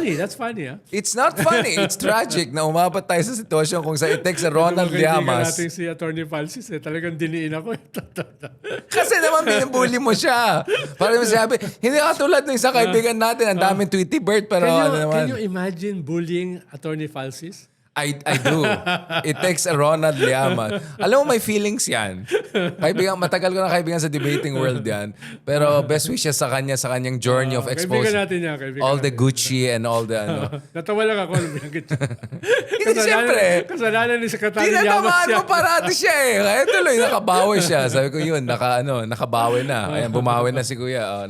funny. That's funny, ah. It's not funny. It's tragic na umabot tayo sa sitwasyon kung sa it takes a Ronald Llamas. natin si Attorney Falsis, talagang diniin ako. Kasi naman binubuli mo siya. Parang sabi, hindi katulad ng isang kaibigan natin, ang daming Tweety Bird, pero ano naman. Can you imagine bullying Attorney Falsis? I do. It takes a Ronald Llamas. Alam mo, may feelings yan. Kaibigan, matagal ko na kaibigan sa debating world yan. Pero best wishes sa kanya, sa kanyang journey of exposing Kaibigan natin yan. all the Gucci and all the ano. Natawa lang ako. Hindi, siyempre. Kasalanan ni Secretary Llamas Tinatamaan siya. mo parati siya eh. Kaya tuloy, nakabawi siya. Sabi ko yun, nakabawi na. Ayan, bumawi na si Kuya.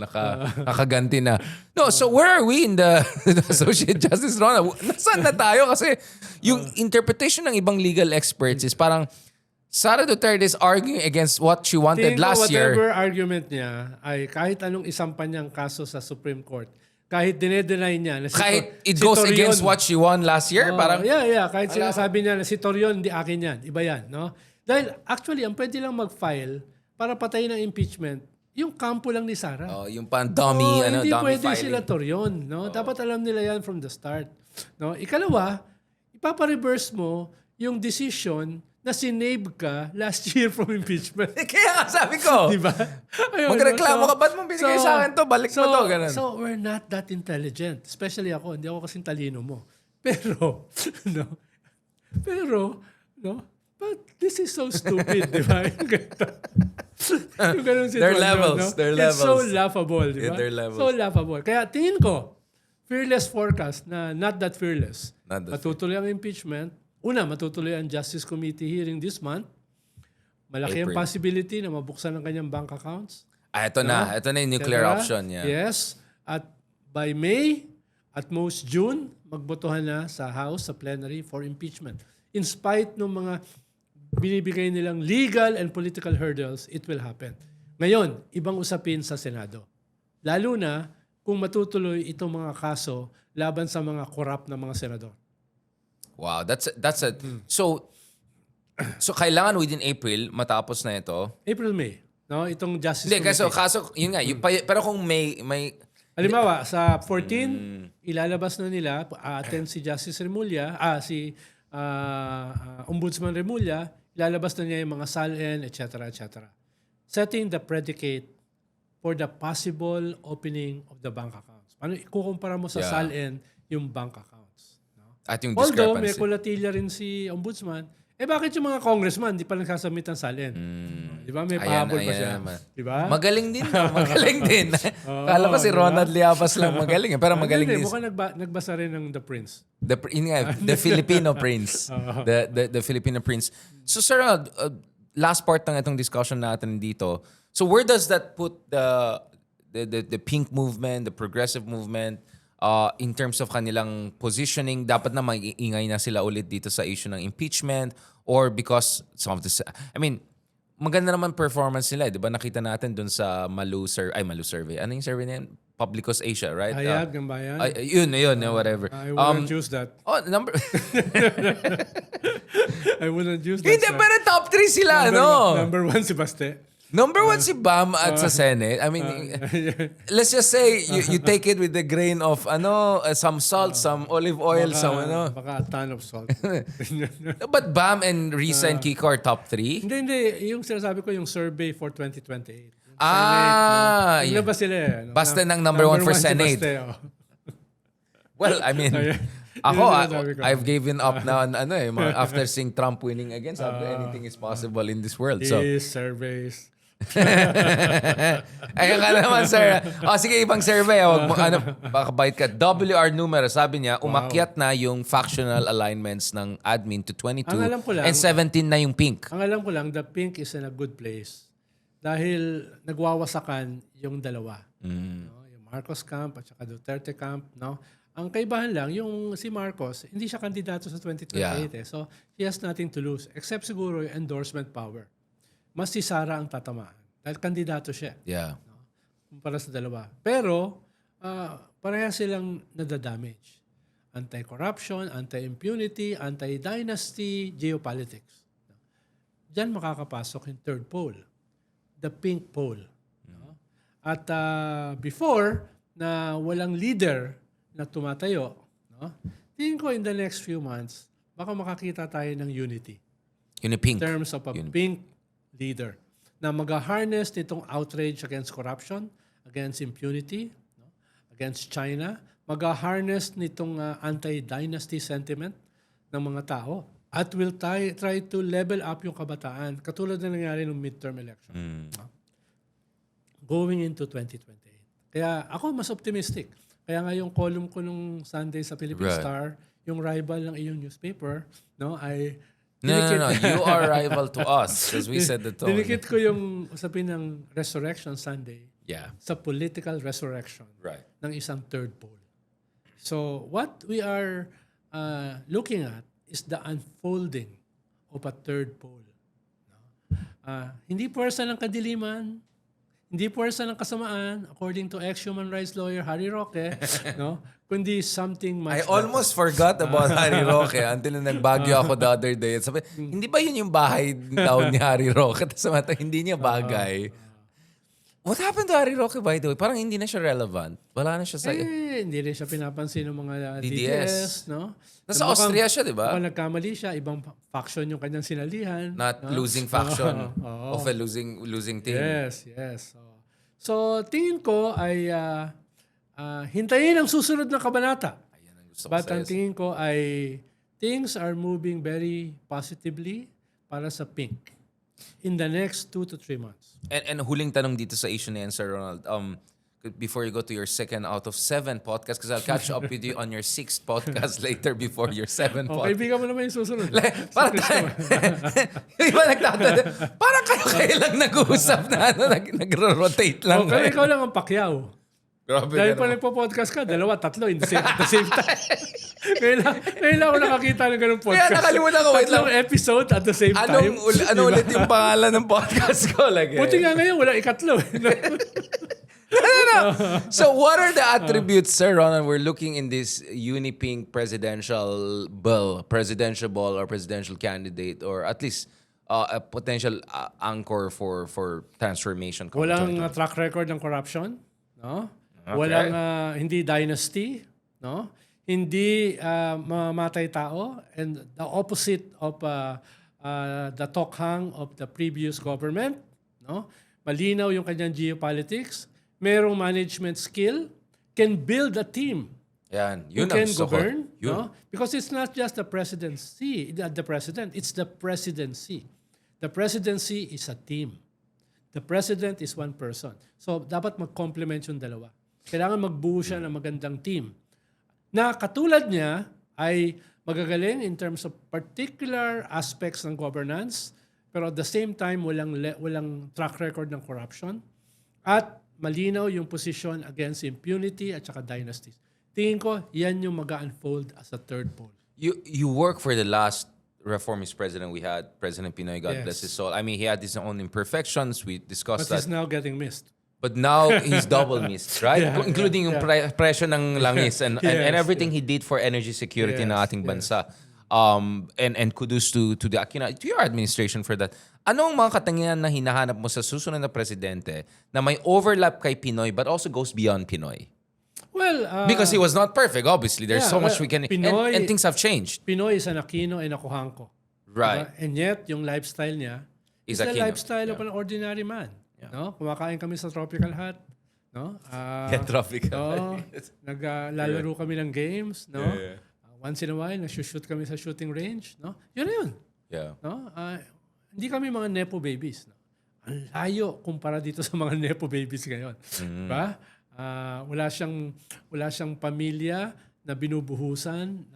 Nakaganti na. No, so where are we in the Associate Justice Ronald? Nasaan na tayo? Kasi yung interpretation ng ibang legal experts is parang Sara Duterte is arguing against what she wanted last year. Whatever argument niya ay kahit anong isampan niyang kaso sa Supreme Court, kahit dinedeny niya na Kahit it goes against what she won last year, parang kahit sinasabi niya na si Torion, hindi akin yan, iba yan, no? Dahil actually, ang pwede lang mag-file para patayin ng impeachment, yung kampo lang ni Sara. yung dummy, hindi dummy pwede filing. sila Torion, no? Dapat alam nila yan from the start. No? Ikalawa, ipapa-reverse mo yung decision na sinave ka last year from impeachment. Kaya nga sabi ko. Di ba? Magreklamo ka, ba't mo binigay sa akin to? Balik mo to, ganun. So, we're not that intelligent. Especially ako. Hindi ako kasing talino mo. Pero, but this is so stupid, di ba? Yung ganun sitwasyon, They're levels. no? They're It's so levels. laughable, di ba? Yeah, they're levels. So laughable. Kaya tingin ko, fearless forecast na not that fearless. Matutuloy ang impeachment. Una, matutuloy ang Justice Committee hearing this month. Malaki ang possibility na mabuksan ang kanyang bank accounts. Ito na. Ito na yung nuclear option. Yeah. Yes. At by May, at most June, magbotohan na sa House, sa plenary for impeachment. In spite ng mga binibigay nilang legal and political hurdles, it will happen. Ngayon, ibang usapin sa Senado. Lalo na kung matutuloy itong mga kaso laban sa mga corrupt na mga senador. Wow, that's a so kailangan within April matapos na ito. April, May. No, itong Justice Hindi, Committee. kaso yun nga, pero kung may Halimbawa, sa 14, ilalabas na nila, attend si Justice Remulla, si Ombudsman Remulla, ilalabas na niya yung mga SALN, etc., etc. Setting the predicate for the possible opening of the bank accounts. Paano ikukumpara mo sa SALN yung bank accounts? No? at yung Although may discrepancy. kulatilla rin si Ombudsman, bakit yung mga congressman di pa nagsasubmit ng SALN? Di ba? May pahabol pa siya. Di ba? Magaling din. Magaling din. Kala ko si Ronald Llamas lang magaling. Pero magaling din. Mukhang nagbasa rin ng The Prince. The Filipino Prince. The Filipino Prince. So sir, last part ng itong discussion natin dito. So where does that put the pink movement, the progressive movement, in terms of kanilang positioning? Dapat na mag-iingay na sila ulit dito sa issue ng impeachment, or because some of this, I mean, maganda naman performance nila, di ba? Nakita natin dun sa Malu survey. Ano yung survey na yan? Publicos Asia, right? Hayag ng bayan. Yun, whatever. I wouldn't choose that. Number... I wouldn't use that. Hindi, pero top 3 sila, Number 1 si Baste. Number 1 si Bam at sa Senate. I mean, let's just say you take it with the grain of some salt, some olive oil, Baka a ton of salt. But Bam and Risa and Kiko are top 3? Hindi. Yung sinasabi ko, yung survey for 2028. Yeah. Ba sila Basta ng number 1 for si Senate. Baste, Well, I mean, I've given up na after seeing Trump winning again. Sabi, anything is possible in this world. So, these surveys. ayun ka naman, sir. Sige, ibang survey. Baka bait ka. WR numero, sabi niya, umakyat na yung factional alignments ng admin to 22 Ang alam ko lang, and 17 na yung pink. Ang alam ko lang, the pink is in a good place. Dahil nagwawasakan yung dalawa. No? Yung Marcos camp at saka Duterte camp. No? Ang kaibahan lang, yung si Marcos, hindi siya kandidato sa 2028. So, he has nothing to lose. Except siguro yung endorsement power. Mas si Sara ang tatamaan. Dahil kandidato siya. Yeah. No? Kumpara sa dalawa. Pero, pareha silang nadadamage. Anti-corruption, anti-impunity, anti-dynasty, geopolitics. Diyan makakapasok yung third pole. The pink pole. No? At before na walang leader na tumatayo No? Tingin ko in the next few months, baka makakita tayo ng unity Unipink. in terms of a pink leader na mag-harness nitong outrage against corruption, against impunity, no? Against China, mag-harness nitong anti-dynasty sentiment ng mga tao at will try to level up yung kabataan katulad na nangyari ng midterm election. No? Going into 2028. Kaya ako mas optimistic. Kaya nga yung column ko nung Sunday sa Philippine Right. Star, yung rival ng iyong newspaper, no, ay No. You are rival to us because we set the tone. dinikit ko yung usapin ng Resurrection Sunday Yeah. sa political resurrection Right. ng isang third pole. So what we are looking at is the unfolding of a third pole. No? Hindi puwersa ng kadiliman, hindi puwersa ng kasamaan, according to ex-human rights lawyer Harry Roque, no? Kundi something much I almost forgot about Harry Roque until na nagbagyo ako the other day. Sabi, hindi ba yun yung bahay daw ni Harry Roque? Tapos hindi niya bagay. What happened to Harry Roque, by the way? Parang hindi na siya relevant. Wala na siya sa... hindi rin siya pinapansin ng mga DDS. DDS, no? Nasa Austria siya, di ba? Mukhang nagkamali siya, ibang faction yung kanyang sinalihan. Not no? losing faction Oo. of a losing team. Yes. So, tingin ko ay hintayin ang susunod na kabanata. Ayan ang gusto ko But sa'yo. ang tingin ko ay things are moving very positively para sa pink in the next 2 to 3 months. And huling tanong dito sa issue na yan, Sir Ronald. Before you go to your 2nd out of 7 podcast, because I'll catch up with you on your 6th podcast later before your 7th podcast. Kaibigan mo naman yung susunod. Parang tayo, yung iba nagtatanong, parang kayo lang nag-uusap na nagro-rotate lang. Pero ikaw lang ang pakyaw. Grabe Dahil ka pa naman. nagpo-podcast ka, 2, 3 at the same time. Kailan ako nakakita ng ganung podcast. Kaya nakalimutan ko, wait lang. 3 episode at the same time. Ano ulit yung pangalan ng podcast ko? Buti nga ngayon, wala ikatlo. So what are the attributes, Sir Ronald, we're looking in this Unipink presidential ball or presidential candidate, or at least a potential anchor for transformation? Walang track record ng corruption, no? Walang hindi dynasty, no? Hindi mamamatay tao, and the opposite of the tokhang of the previous government, no? Malinaw yung kanyang geopolitics, merong management skill, can build a team. Yan. You Yun can ang gusto ko. govern, Yun. no? Because it's not just the presidency, the president, it's the presidency. The presidency is a team. The president is one person. So, dapat mag-complement yung dalawa. Kailangan magbuo siya ng magandang team. Na katulad niya ay magagaling in terms of particular aspects ng governance, pero at the same time, walang track record ng corruption. At malinaw yung position against impunity at saka dynasties. Tingin ko, yan yung mag-unfold as a third pole. You work for the last reformist president we had, President Pinoy, God Yes. bless his soul. I mean, he had his own imperfections. We discussed But that. he's now getting missed. But now he's double missed, right? Yeah, Including yung presyo ng langis and everything he did for energy security ng ating bansa. And kudos to the to your administration for that. Anong mga katangian na hinahanap mo sa susunod na presidente na may overlap kay Pinoy but also goes beyond Pinoy? Well, Because he was not perfect, obviously. There's so much we can... Pinoy- and things have changed. Pinoy is an Aquino and a Cojanco. Right. Diba? And yet, yung lifestyle niya Is is the Aquino. lifestyle of an ordinary man. No? Kumakain kami sa tropical hut. No? Tropical. No? Naglalaro kami ng games. No? Once in a while, nag-shoot kami sa shooting range. No? Yun na yun. Yeah. No? Hindi kami mga nepo babies. No? Ang layo kumpara dito sa mga nepo babies ngayon. Diba? Wala siyang pamilya na binubuhusan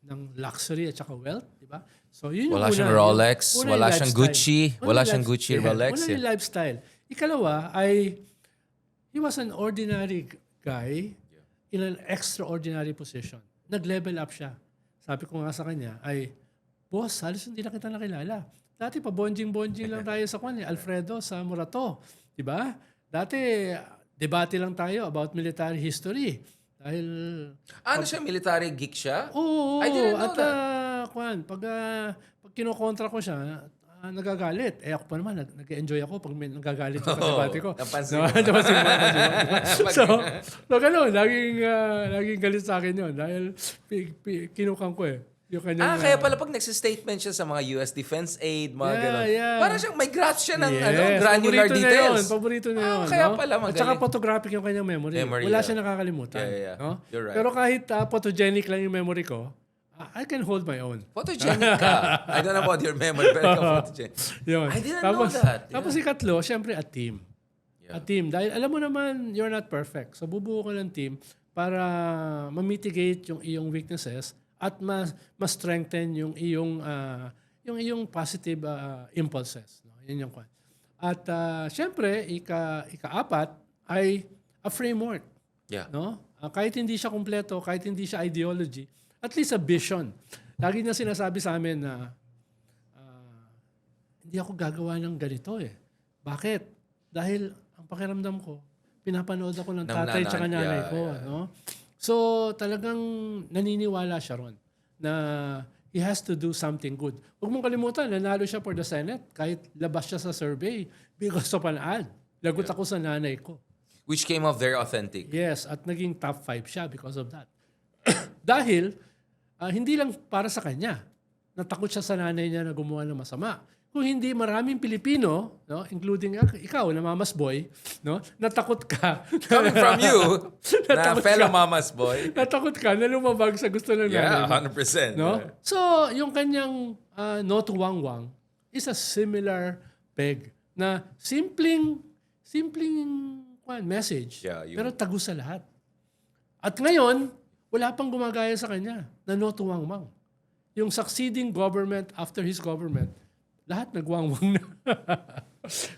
ng luxury at saka wealth, di ba? So yun yung Wala una, siyang yung Rolex, una wala yung siyang lifestyle. Gucci, wala siyang Gucci, Rolex, Una yung lifestyle. Ikalawa ay he was an ordinary guy in an extraordinary position. Nag-level up siya. Sabi ko nga sa kanya ay, boss, halos hindi na kita nakilala. Dati pa bonjing-bonjing lang tayo sa Alfredo sa Morato. Di ba? Dati debate lang tayo about military history. Dahil Ano siya? Military geek siya? oo, I didn't know at that. pag kinokontra ko siya, nagagalit. Ako pa naman, nag-enjoy ako pag may nagagalit yung katabati ko. Napansin No, mo. napansin mo. So gano'n, laging galit sa akin yun. Dahil kinukang ko yung kanyang... Kaya pala pag nagsistatement siya sa mga US Defense Aid, mga gano'n. Yeah. Parang siyang may graph siya ng paborito granular details. Paborito na yun. Kaya no? pala magaling. At saka photographic yung kanyang memory. Wala siya nakakalimutan. Yeah. No? You're right. Pero kahit photogenic lang yung memory ko, I can hold my own. Photogenic ka. I don't know about your memory, pero photogenic. Yun. I didn't know that. Yeah. Tapos ikatlo, syempre a team. Yeah. A team. Dahil alam mo naman, you're not perfect. So bubuo ka ng team para ma-mitigate yung iyong weaknesses at ma-strengthen yung iyong positive impulses. No? Yun yung kwan. At syempre, ika-apat ay a framework. Yeah. No? Kahit hindi siya kumpleto, kahit hindi siya ideology, at least a vision. Lagi niya sinasabi sa amin na hindi ako gagawa ng ganito eh. Bakit? Dahil ang pakiramdam ko, pinapanood ako ng tatay at nanay ko. Yeah. No? So talagang naniniwala siya ron na he has to do something good. Huwag mong kalimutan, nanalo siya for the Senate kahit labas siya sa survey because of an ad. Lagot ako sa nanay ko. Which came off very authentic. Yes, at naging top 5 siya because of that. Dahil, hindi lang para sa kanya. Natakot siya sa nanay niya na gumawa ng masama. Kung hindi maraming Pilipino, no, including ikaw na mama's boy, no, natakot ka. Coming from you, na Natakot fellow ka. mama's boy. Natakot ka na lumabag sa gusto ng nanay Yeah, mo. 100%. No? Yeah. So, yung kanyang no to wang-wang is a similar peg na simpleng message, Yeah, pero tagus sa lahat. At ngayon, wala pang gumagaya sa kanya na no to wang-wang. Yung succeeding government after his government, lahat nagwang-wang na.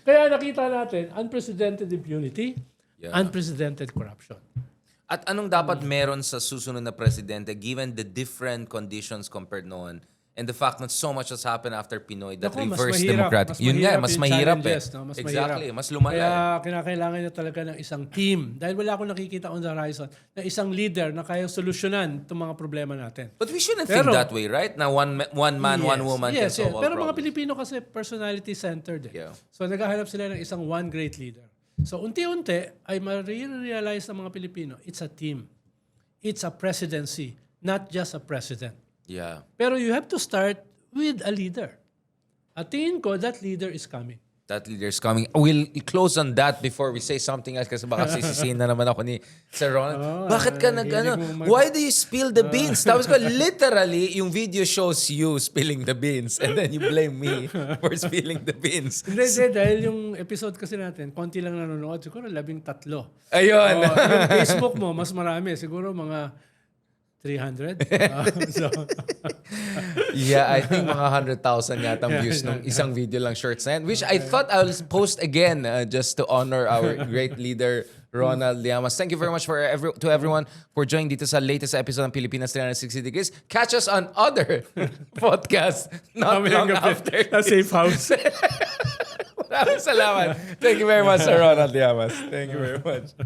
Kaya nakita natin, unprecedented impunity, unprecedented corruption. At anong dapat meron sa susunod na presidente given the different conditions compared noon and the fact that so much has happened after Pinoy that Naku, mas reversed mahirap. democratic. Yun nga, mas yung mahirap eh. challenges, no? Mas Exactly, mahirap. mas lumala. Kaya kinakailangan niya talaga ng isang team. Dahil wala akong nakikita on the horizon na isang leader na kayang solusyonan itong mga problema natin. But we shouldn't think that way, right? Na one man, one woman can solve all Pero mga problems. Pilipino kasi personality-centered eh. Yeah. So naghahanap sila ng isang one great leader. So unti-unti ay ma-realize ng mga Pilipino, it's a team. It's a presidency, not just a president. Yeah. Pero you have to start with a leader. At tingin ko, that leader is coming. That leader's coming. We'll close on that before we say something else kasi baka sisisihin na naman ako ni Sir Ronald. Bakit ka why do you spill the beans? Tapos ko, literally, yung video shows you spilling the beans and then you blame me for spilling the beans. Hindi, dahil yung episode kasi natin, konti lang nanonood, siguro 13. Ayun. Yung Facebook mo, mas marami. Siguro mga 300. So, Yeah, I think mga 100,000 yata views nung isang video lang shorts na yan, which I thought I'll post again just to honor our great leader, Ronald Llamas. Thank you very much to everyone for joining dito sa latest episode ng Pilipinas 360 Degrees. Catch us on other podcasts not long after. a safe house. Maraming salamat. Thank you very much, Sir Ronald Llamas. Thank you very much.